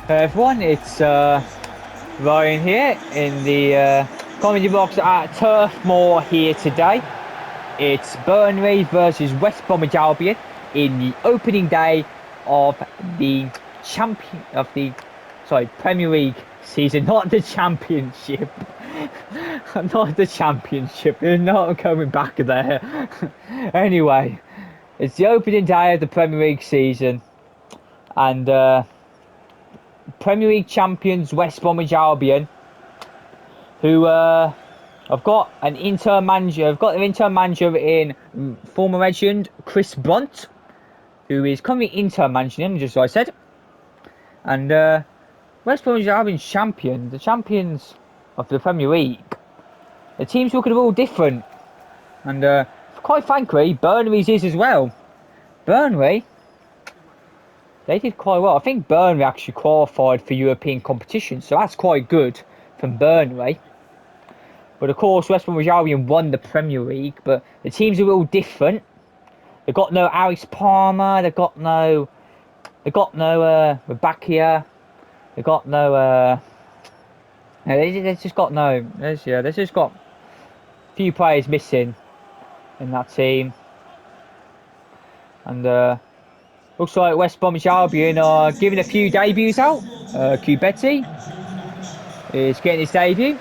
Everyone, it's Ryan here in the comedy box at Turf Moor here today. It's Burnley versus West Bromwich Albion in the opening day of the Premier League season, not the Championship. Not the Championship. They're not coming back there. Anyway, it's the opening day of the Premier League season, and Premier League champions West Bromwich Albion, who I've got an interim manager. I've got their interim manager in former legend Chris Brunt, who is currently interim managing him, just as I said. And West Bromwich Albion champion, the champions of the Premier League. The teams looking all different, and quite frankly, Burnley's is as well. Burnley, they did quite well. I think Burnley actually qualified for European competition, so that's quite good from Burnley. But of course, West Bromwich Albion won the Premier League, but the teams are all different. They've got no Alex Palmer, they've got no Rebecca, they've got no there's just got a few players missing in that team. And looks like West Bromwich Albion are giving a few debuts out. Kubeti is getting his debut.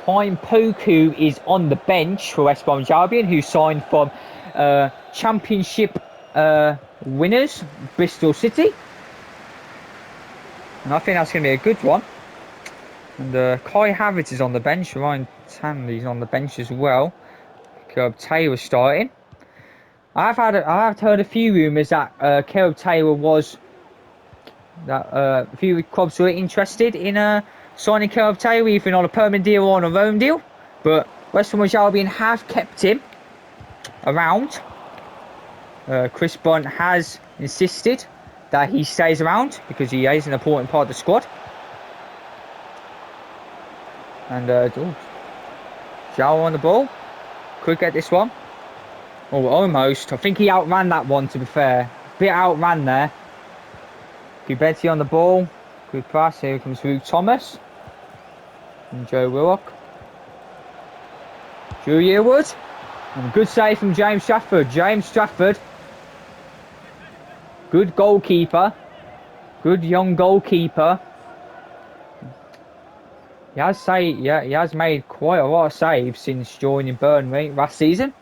Quine Poku is on the bench for West Bromwich Albion, who signed from Championship winners Bristol City. And I think that's going to be a good one. And Kai Havertz is on the bench. Ryan Tanley's on the bench as well. Caleb Taylor starting. I've heard a few rumours that Caleb Taylor was that a few clubs were interested in signing Caleb Taylor, either on a permanent deal or on a loan deal. But West Bromwich Albion have kept him around. Chris Brunt has insisted that he stays around because he is an important part of the squad. And Zhao on the ball. Could get this one. Oh, almost. I think he outran that one, to be fair. Bit outran there. Kubeti on the ball. Good pass. Here comes Luke Thomas. And Joe Willock. Drew Yearwood. And good save from James Trafford. James Trafford. Good goalkeeper. Good young goalkeeper. He has made quite a lot of saves since joining Burnley last season.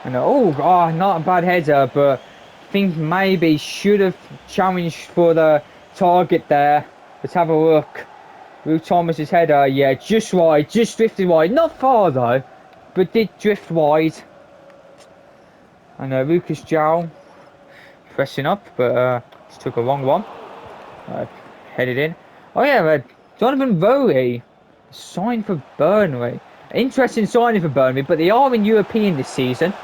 And not a bad header, but I think maybe should have challenged for the target there. Let's have a look. Luke Thomas's header, yeah, just wide, just drifted wide. Not far though, but did drift wide. And Lucas Zhao pressing up, but just took a wrong one. Headed in. Oh yeah, Jonathan Rowe signed for Burnley. Interesting signing for Burnley, but they are in European this season.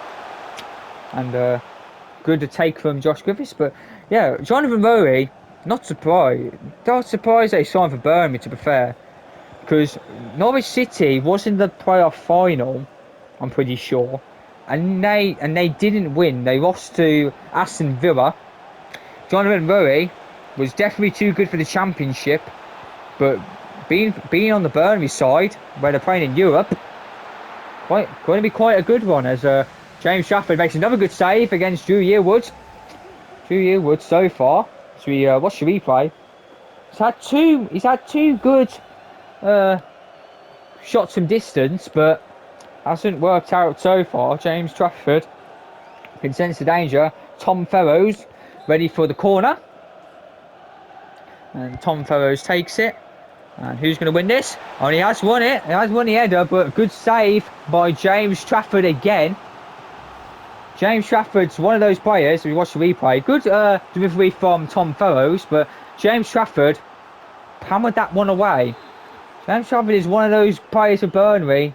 And good to take from Josh Griffiths. But yeah, Jonathan Rowe, not surprised. Not surprised they signed for Burnley, to be fair. Because Norwich City was in the playoff final, I'm pretty sure. And they didn't win. They lost to Aston Villa. Jonathan Rowe was definitely too good for the Championship. But being on the Burnley side, where they're playing in Europe, going to be quite a good one, as James Trafford makes another good save against Drew Yearwood. Drew Yearwood so far. So we watch the replay. He's had two good shots from distance, but hasn't worked out so far. James Trafford can sense the danger. Tom Fellows ready for the corner. And Tom Fellows takes it. And who's going to win this? Oh, he has won it. He has won the header, but good save by James Trafford again. James Trafford's one of those players, we watch the replay. Good delivery from Tom Fellows, but James Trafford hammered that one away. James Trafford is one of those players of Burnley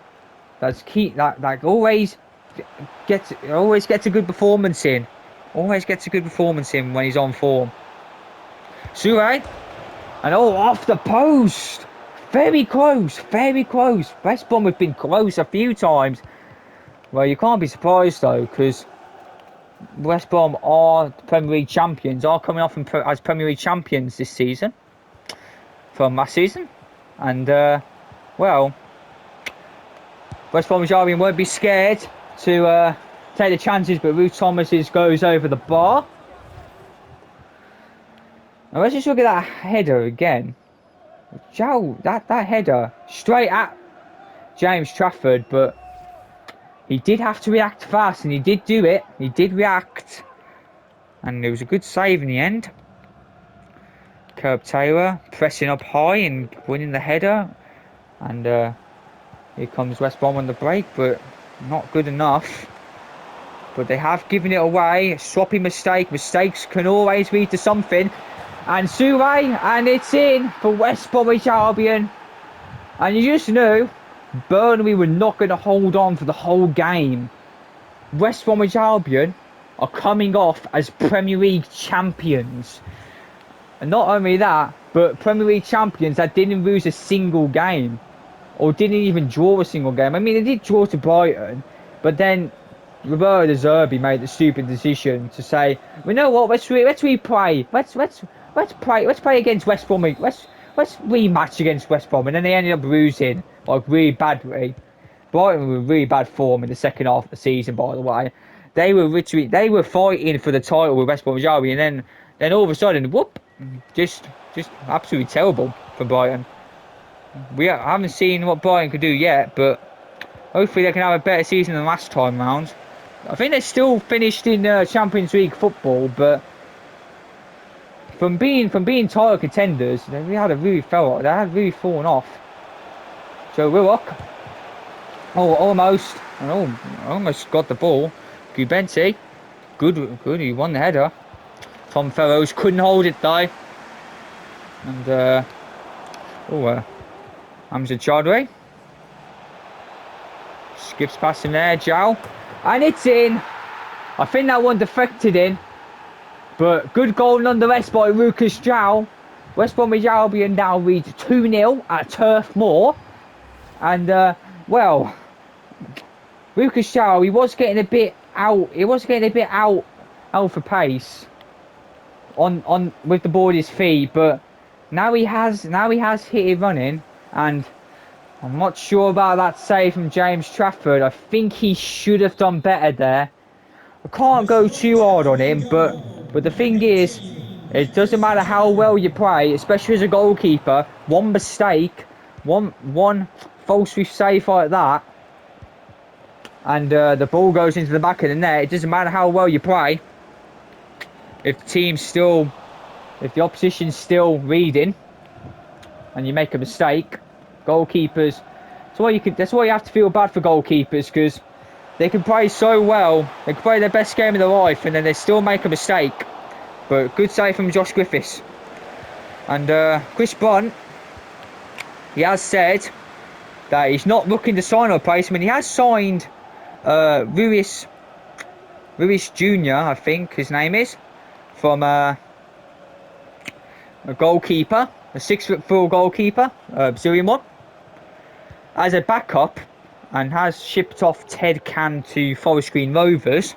that always gets a good performance in. Always gets a good performance in when he's on form. Sure. And off the post. Very close. West Brom have been close a few times. Well, you can't be surprised though, because West Brom are the Premier League champions, are coming off as Premier League champions this season, from last season. And, well, West Bromwich Albion won't be scared to take the chances, but Ruth Thomas goes over the bar. Now let's just look at that header again. Joe, that header straight at James Trafford, but he did have to react fast, and he did do it. He did react, and it was a good save in the end. Kerb Taylor pressing up high and winning the header, and here comes West Brom on the break, but not good enough. But they have given it away. A sloppy mistake. Mistakes can always lead to something. And Souré, and it's in for West Bromwich Albion. And you just knew Burnley were not going to hold on for the whole game. West Bromwich Albion are coming off as Premier League champions. And not only that, but Premier League champions that didn't lose a single game. Or didn't even draw a single game. I mean, they did draw to Brighton. But then Roberto De Zerbi made the stupid decision to say, well, you know what, let's replay. Let's play against West Brom. Let's rematch against West Brom. And then they ended up losing, like, really badly. Brighton were in really bad form in the second half of the season, by the way. They were fighting for the title with West Bromwich Albion, and then all of a sudden, whoop, just absolutely terrible for Brighton. I haven't seen what Brighton could do yet, but hopefully they can have a better season than last time round. I think they still finished in Champions League football, but from being title contenders, they had really fallen off. So Willock, almost got the ball. Gubenti, good, he won the header. Tom Fellows couldn't hold it though. And Hamza Chadri skips past him there, Jow, and it's in. I think that one deflected in, but good goal nonetheless by Lucas Jow. West Bromwich Albion now lead 2-0 at Turf Moor, and well, Lucas Jow, he was getting a bit out. Out for pace on with the ball at his feet, but now he has hit it running. And I'm not sure about that save from James Trafford. I think he should have done better there. I can't go too hard on him, but the thing is, it doesn't matter how well you play, especially as a goalkeeper. One mistake, one false save like that, and the ball goes into the back of the net. It doesn't matter how well you play. If the opposition's still reading, and you make a mistake, goalkeepers. That's why you have to feel bad for goalkeepers, because they can play so well. They can play their best game of their life, and then they still make a mistake. But good save from Josh Griffiths. And Chris Brunt, he has said that he's not looking to sign a replacement. He has signed Ruiz Jr., I think his name is, from a goalkeeper. A 6'4" goalkeeper, Brazilian one, as a backup, and has shipped off Ted Can to Forest Green Rovers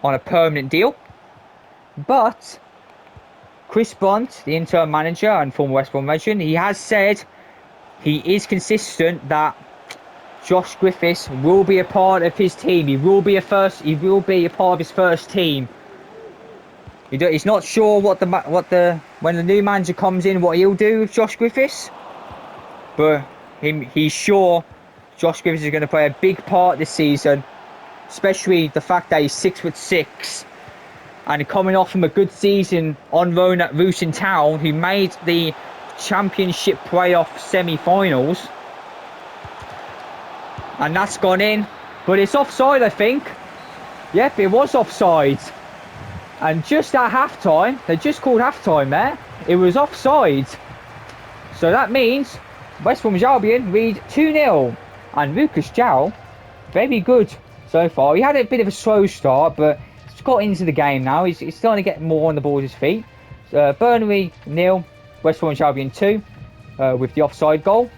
on a permanent deal. But Chris Brunt, the interim manager and former West Brom legend, he has said he is consistent that Josh Griffiths will be a part of his team. He will be a part of his first team. He's not sure when the new manager comes in, what he'll do with Josh Griffiths, but he's sure Josh Griffiths is going to play a big part this season, especially the fact that he's 6'6", and coming off from a good season on loan at Luton Town, who made the Championship playoff semi-finals, and that's gone in, but it's offside, I think. Yep, it was offside. And just at half-time, they just called half-time there, it was offside. So that means West Bromwich Albion lead 2-0. And Lucas Jow, very good so far. He had a bit of a slow start, but he's got into the game now. He's starting to get more on the ball with his feet. Burnley 0, West Bromwich Albion 2, with the offside goal.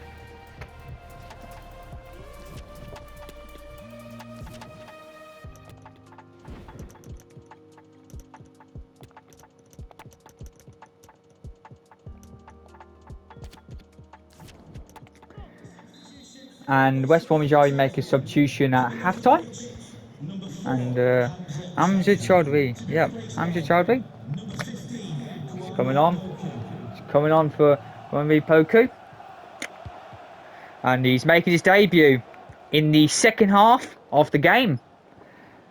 And West Bromwich Albion make a substitution at half-time. And Amjad Chaudhry, yep, Amjad Chaudhry. He's coming on. He's coming on for Ranveer Poku. And he's making his debut in the second half of the game.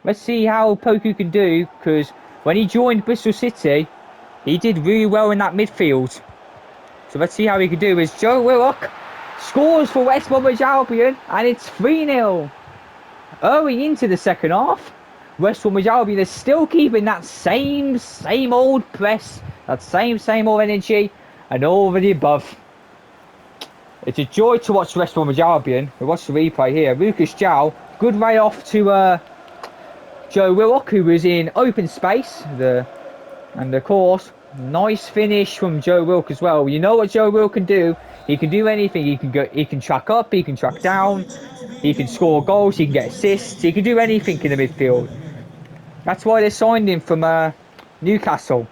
Let's see how Poku can do, because when he joined Bristol City, he did really well in that midfield. So let's see how he can do. As Joe Willock scores for West Bromwich Albion, and it's 3-0. Early into the second half, West Bromwich Albion is still keeping that same old press, that same old energy, and all of the above. It's a joy to watch West Bromwich Albion. We watch the replay here. Lucas Jow, good way off to Joe Willock, who was in open space. And of course, nice finish from Joe Willock as well. You know what Joe Willock can do? He can do anything. He can track up, he can track down, he can score goals, he can get assists, he can do anything in the midfield. That's why they signed him from Newcastle.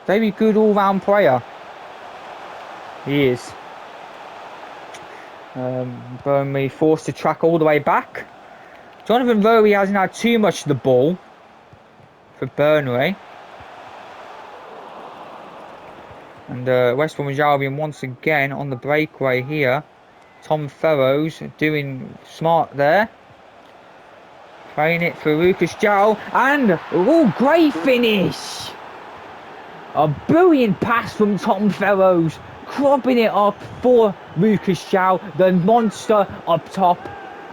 Very good all-round player. He is. Burnley forced to track all the way back. Jonathan Rowe hasn't had too much of the ball for Burnley. And West Bromwich Albion once again on the breakaway here. Tom Fellows doing smart there. Playing it for Lucas Jow. And, oh, great finish! A brilliant pass from Tom Fellows. Cropping it up for Lucas Jow, the monster up top.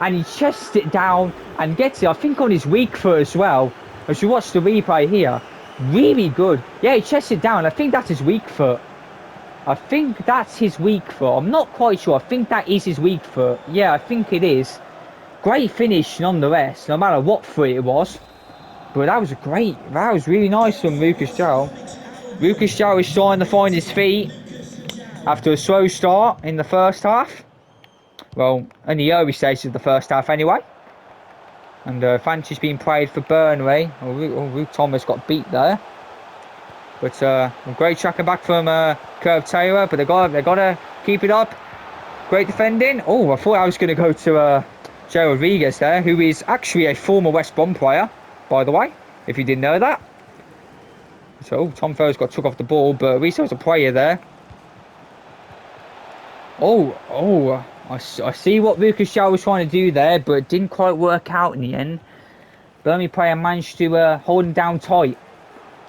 And he chests it down and gets it, I think, on his weak foot as well. As you watch the replay here. Really good. Yeah, he chests it down. I think that's his weak foot. I think that's his weak foot. I'm not quite sure. I think that is his weak foot. Yeah, I think it is. Great finish nonetheless, no matter what foot it was. But that was really nice from Lucas Jow. Lucas Jow is starting to find his feet after a slow start in the first half. Well, in the early stages of the first half anyway. And Fancy's been played for Burnley. Luke Thomas got beat there. But great tracking back from Curve Taylor. But they got to keep it up. Great defending. Oh, I thought I was going to go to Joe Rodriguez there, who is actually a former West Brom player, by the way, if you didn't know that. So Tom Fellows got took off the ball, but at least there was a player there. I see what Lucas Shaw was trying to do there, but it didn't quite work out in the end. Burnley player managed to hold him down tight.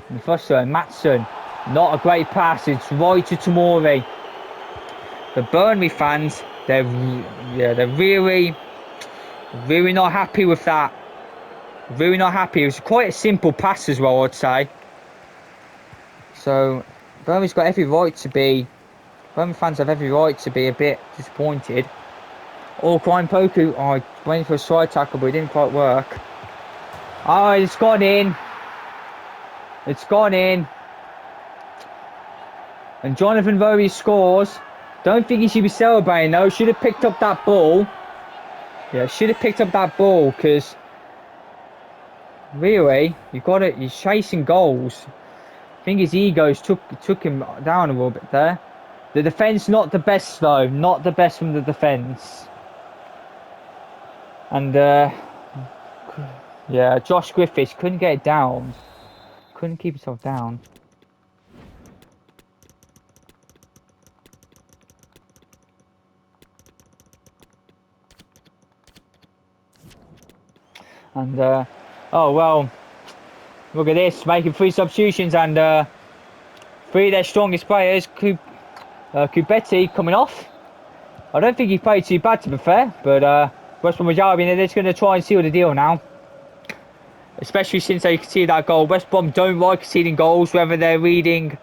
And first Matson, not a great pass, it's right to Tomori. The Burnley fans, they're really not happy with that. Really not happy. It was quite a simple pass as well, I'd say. So Burnley fans have every right to be a bit disappointed. Crime Poku, went for a side tackle, but it didn't quite work. It's gone in. It's gone in. And Jonathan Rowe scores. Don't think he should be celebrating though. Should have picked up that ball. Yeah, should have picked up that ball, because really, he's chasing goals. I think his egos took him down a little bit there. The defence not the best though, not the best from the defence. And yeah, Josh Griffiths couldn't get it down. Couldn't keep himself down. And oh well, look at this, making 3 substitutions, and 3 of their strongest players. Kubetti coming off. I don't think he played too bad, to be fair, but West Bromwich Albion, they're just going to try and seal the deal now. Especially since they conceded that goal. West Brom don't like conceding goals, whether it's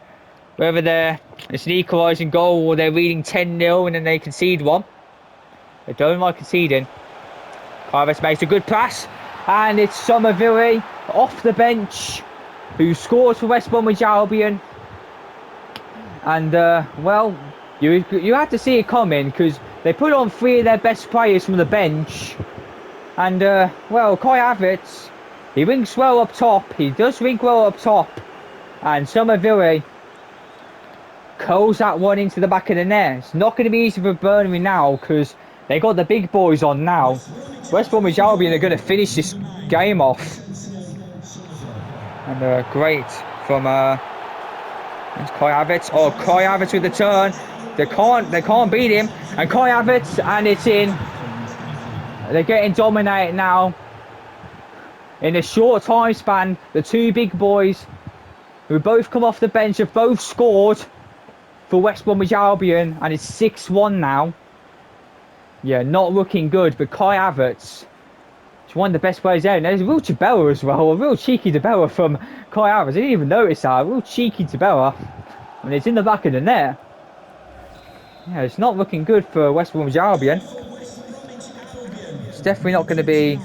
an equalising goal or they're leading 10-0 and then they concede one. They don't like conceding. Carves makes a good pass, and it's Somerville off the bench who scores for West Bromwich Albion. And well, you had to see it coming, because they put on 3 of their best players from the bench. And well, Kai Havertz, he rings well up top. He does ring well up top. And Somerville curls that one into the back of the net. It's not going to be easy for Burnley now, because They got the big boys on now. West Bromwich Albion are going to finish this game off. And great from Kai Havertz. Oh, Kai Havertz with the turn. They can't beat him. And Kai Havertz, and it's in. They're getting dominated now. In a short time span, the two big boys who both come off the bench have both scored for West Bromwich Albion, and it's 6-1 now. Yeah, not looking good, but Kai Havertz is one of the best players there. And there's a real Tabella as well, a real cheeky Tabella from Kai Havertz. I didn't even notice that, a real cheeky Tabella. And it's in the back of the net. Yeah, it's not looking good for West Bromwich Albion. It's definitely not going to be...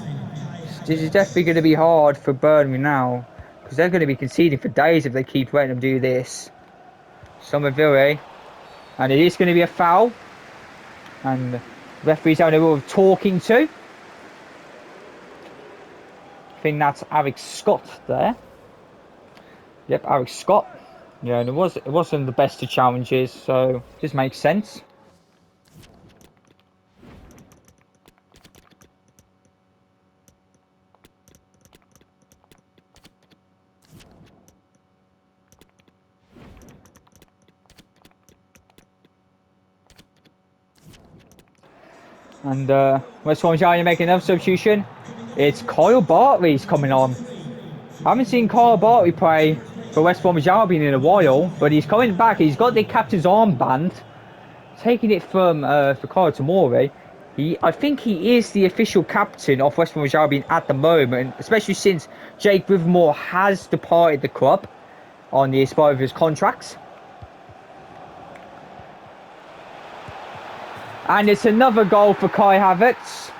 This is definitely going to be hard for Burnley now, because they're going to be conceding for days if they keep letting them do this. Somerville, and it is going to be a foul, and the referee's having a bit of talking to. I think that's Alex Scott there. Yep, Alex Scott. Yeah, and it wasn't the best of challenges, so just makes sense. And West Bromwich Albion making another substitution. It's Kyle Bartley's coming on. I haven't seen Kyle Bartley play for West Bromwich Albion in a while, but he's coming back. He's got the captain's armband, taking it from for Kyle Tomori. I think he is the official captain of West Bromwich Albion at the moment, especially since Jake Livermore has departed the club on the expiry of his contracts. And it's another goal for Kai Havertz.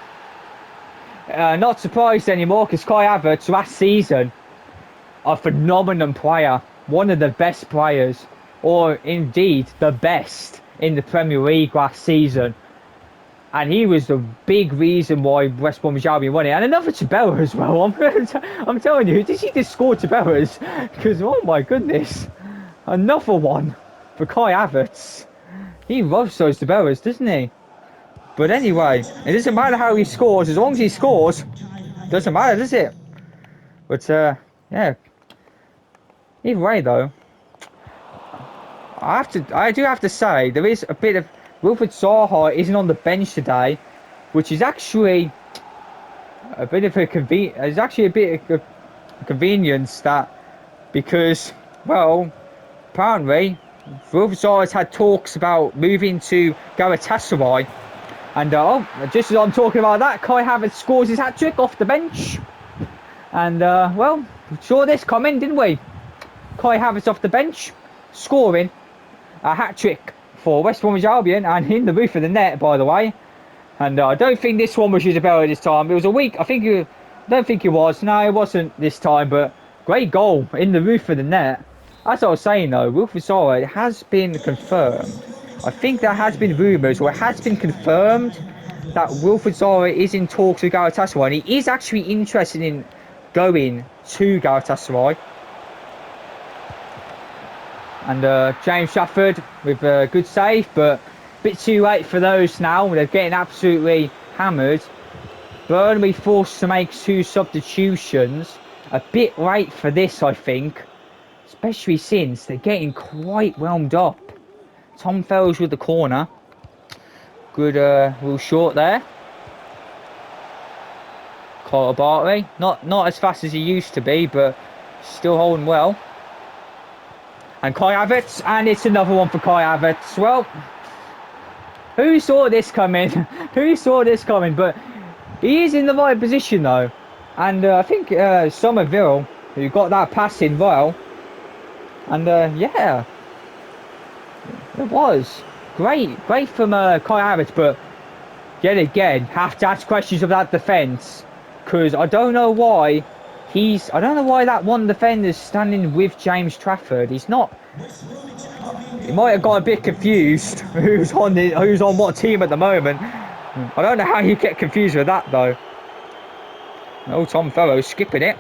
Not surprised anymore, because Kai Havertz last season, a phenomenal player, one of the best players, or indeed the best in the Premier League last season. And he was the big reason why West Bromwich Albion won it. And another Tabella as well. I'm telling you, did he just score Tabellas? Because, oh my goodness, another one for Kai Havertz. He loves those Tabellas, doesn't he? But anyway, it doesn't matter how he scores, as long as he scores, doesn't matter, does it? But yeah. Either way though, I do have to say there is a bit of Wilfred Zaha isn't on the bench today, which is actually a bit of a convenience that, because, well, apparently Wilfred Zaha has had talks about moving to Galatasaray. And just as I'm talking about that, Kai Havertz scores his hat-trick off the bench. And, well, we saw this coming, didn't we? Kai Havertz off the bench, scoring a hat-trick for West Bromwich Albion, and in the roof of the net, by the way. And I don't think this one was Isabella this time. It was a weak, I don't think it was. No, it wasn't this time, but great goal in the roof of the net. As I was saying, though, Wilfred Zaha has been confirmed. I think there has been rumours, or it has been confirmed, that Wilfred Zaha is in talks with Galatasaray, and he is actually interested in going to Galatasaray. And James Trafford with a good save, but a bit too late for those now. They're getting absolutely hammered. Burnley forced to make 2 substitutions. A bit late for this, I think, especially since they're getting quite wound up. Tom Fells with the corner. Good little short there. Kyle Bartley. Not as fast as he used to be, but still holding well. And Kai Havertz. And it's another one for Kai Havertz. Well, who saw this coming? Who saw this coming? But he is in the right position, though. And I think Somerville, who got that pass in well. And yeah. It was great from Kai Havertz, but yet again have to ask questions of that defence, because I don't know why that one defender's standing with James Trafford. He's not. He might have got a bit confused who's on what team at the moment. I don't know how you get confused with that though. Oh, Tom Fellows skipping it.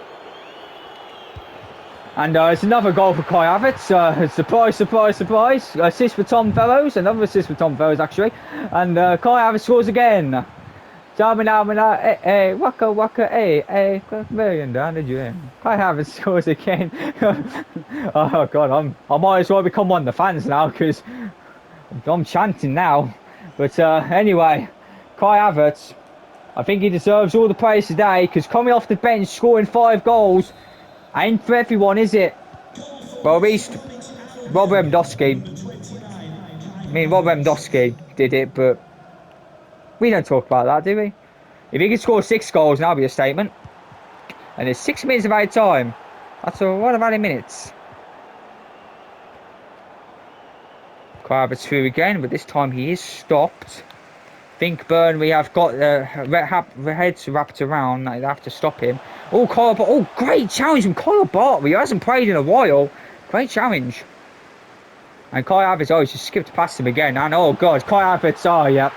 And it's another goal for Kai Havertz. Surprise, surprise, surprise. Assist for Tom Fellows. Another assist for Tom Fellows, actually. And Kai Havertz scores again. Waka waka, million down the drain. Kai Havertz scores again. Oh God, I might as well become one of the fans now because I'm chanting now. But anyway, Kai Havertz, I think he deserves all the praise today because coming off the bench, scoring 5 goals, ain't for everyone, is it? Well, at least Rob Lewandowski. I mean, Rob Lewandowski did it, but we don't talk about that, do we? If he could score 6 goals, that'll be a statement. And there's 6 minutes of added time. That's a lot of added minutes. Kai Havertz through again, but this time he is stopped. I think Burnley have got the heads wrapped around. They have to stop him. Oh, great challenge from Kyle Bartley. He hasn't played in a while. Great challenge. And Kai Havertz, he's just skipped past him again. And oh God, Kai Havertz, yeah.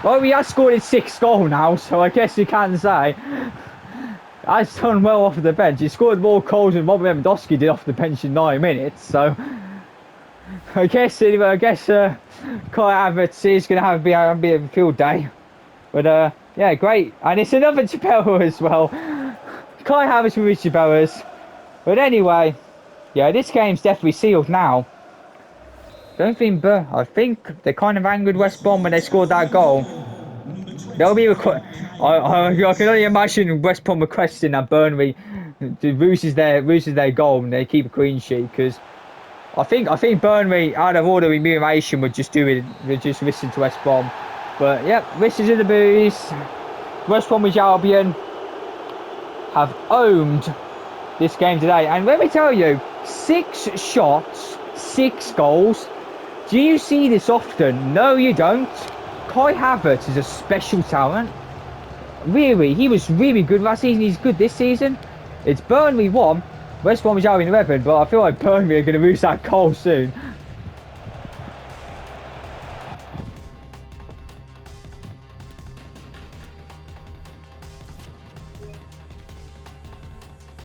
Well, he has scored his 6th goal now, so I guess you can say has done well off of the bench. He scored more goals than Rob Lewandowski did off the bench in 9 minutes, so I guess Kai Havertz is going to be a field day. But yeah, great. And it's another Jabella as well. Kai Havertz with his Jabellas. But anyway, yeah, this game's definitely sealed now. I think they kind of angered West Brom when they scored that goal. They'll be I can only imagine West Brom requesting that Burnley loses their goal and they keep a clean sheet because I think Burnley out of all the remuneration would just listen to West Brom. But yep, this is in the booze. West Bromwich Albion have owned this game today, and let me tell you, 6 shots, 6 goals. Do you see this often? No, you don't. Kai Havertz is a special talent. Really, he was really good last season. He's good this season. It's Burnley 1, West Bromwich Albion 11, but I feel like Burnley are going to lose that goal soon.